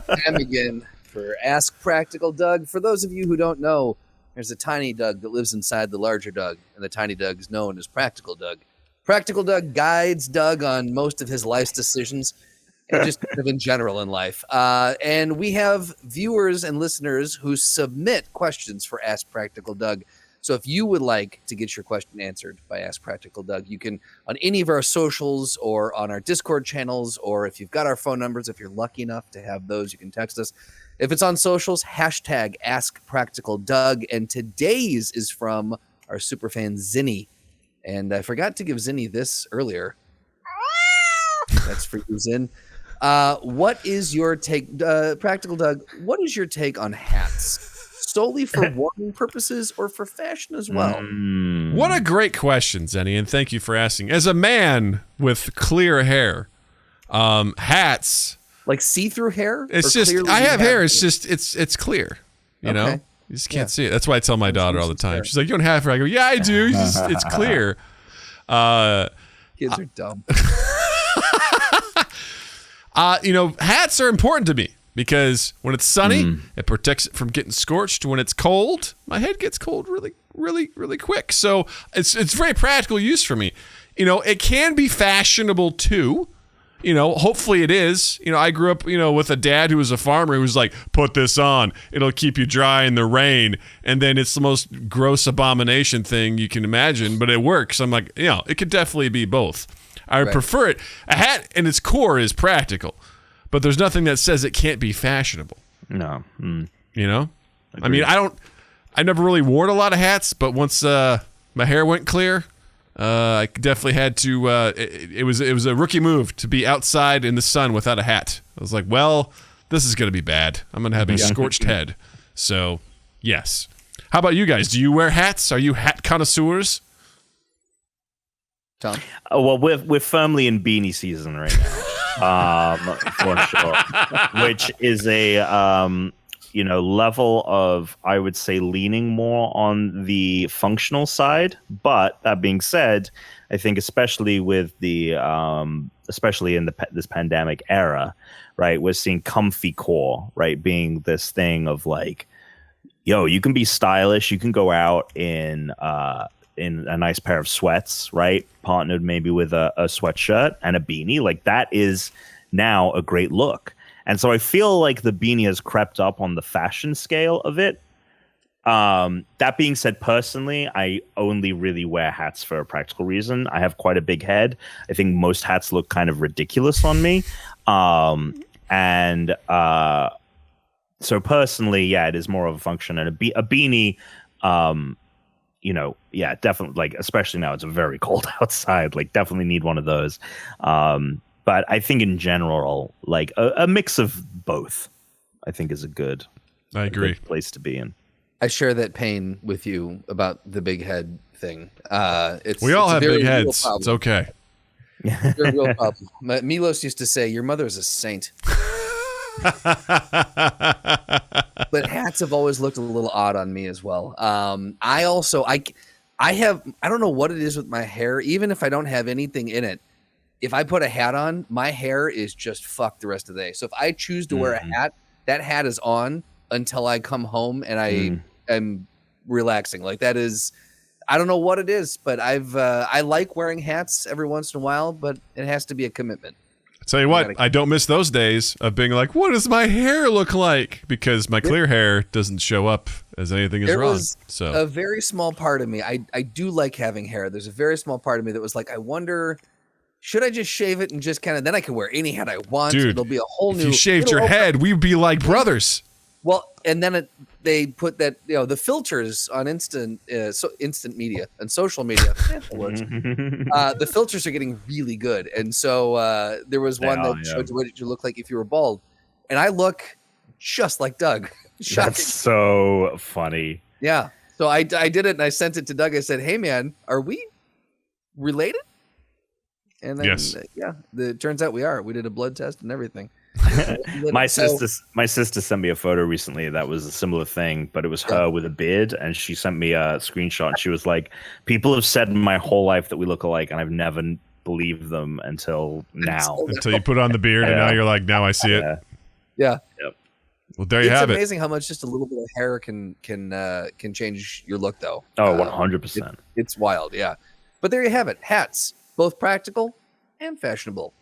Time again for Ask Practical Doug. For those of you who don't know, there's a tiny Doug that lives inside the larger Doug, and the tiny Doug is known as Practical Doug. Practical Doug guides Doug on most of his life's decisions, and just kind of in general in life. And we have viewers and listeners who submit questions for Ask Practical Doug. So if you would like to get your question answered by Ask Practical Doug, you can on any of our socials or on our Discord channels, or if you've got our phone numbers, if you're lucky enough to have those, you can text us. If it's on socials, hashtag Ask Practical Doug. And today's is from our superfan Zinni. And I forgot to give Zinni this earlier. That's for you, Zin. What is your take, Practical Doug? What is your take on hats? Solely for warming purposes or for fashion as well? What a great question, Zenny, and thank you for asking. As a man with clear hair, hats, like see-through hair. It's just I have hair. It's just it's clear. You know, you just can't see it. That's why I tell my daughter all the time. She's like, "You don't have hair." I go, "Yeah, I do. It's clear." Kids are dumb. Hats are important to me. Because when it's sunny, it protects it from getting scorched. When it's cold, my head gets cold really, really, really quick. So it's very practical use for me. It can be fashionable too. Hopefully it is. I grew up, with a dad who was a farmer who was like, put this on. It'll keep you dry in the rain. And then it's the most gross abomination thing you can imagine, but it works. I'm like, it could definitely be both. I prefer it. A hat in its core is practical. But there's nothing that says it can't be fashionable. No. I mean, I never really wore a lot of hats, but once my hair went clear, I definitely had to, it was a rookie move to be outside in the sun without a hat. I was like, well, this is going to be bad. I'm going to have a scorched head. So, yes. How about you guys? Do you wear hats? Are you hat connoisseurs? Tom? Well, we're firmly in beanie season right now. For sure, which is a level of, I would say, leaning more on the functional side. But that being said, I think especially with the especially in this pandemic era, right, we're seeing comfy core, right, being this thing of like, you can be stylish, you can go out in a nice pair of sweats, right? Partnered maybe with a sweatshirt and a beanie. Like that is now a great look. And so I feel like the beanie has crept up on the fashion scale of it. That being said, personally, I only really wear hats for a practical reason. I have quite a big head. I think most hats look kind of ridiculous on me. So personally, it is more of a function. And a beanie, definitely, like, especially now it's very cold outside, like definitely need one of those. But I think in general, like a mix of both, I think is a good place to be in. I share that pain with you about the big head thing. We all have big heads. It's okay. It's a real problem. Milos used to say, your mother's a saint. But hats have always looked a little odd on me as well. I don't know what it is with my hair. Even if I don't have anything in it, if I put a hat on, my hair is just fucked the rest of the day. So if I choose to wear a hat, that hat is on until I come home and I am relaxing. Like that is, I don't know what it is, but I like wearing hats every once in a while, but it has to be a commitment. Tell you what, I don't miss those days of being like, what does my hair look like? Because my clear hair doesn't show up as anything is wrong. So a very small part of me, I do like having hair. There's a very small part of me that was like, I wonder, should I just shave it and just kind of, then I can wear any hat I want. Dude, it'll be a whole new. If you shaved your head, we'd be like brothers. Well, and then they put that, the filters on instant media and social media. The filters are getting really good. And so there was one that showed you what you look like if you were bald. And I look just like Doug. That's so funny. Yeah. So I did it and I sent it to Doug. I said, hey, man, are we related? And then, yes. It turns out we are. We did a blood test and everything. My sister sent me a photo recently that was a similar thing, but it was her with a beard, and she sent me a screenshot. And she was like, people have said my whole life that we look alike, and I've never believed them until now. Until you put on the beard, and now you're like, now I see it. Yeah. Well, there you It's have it. amazing how much just a little bit of hair can change your look, though. Oh, 100%. It's wild, yeah. But there you have it. Hats, both practical and fashionable.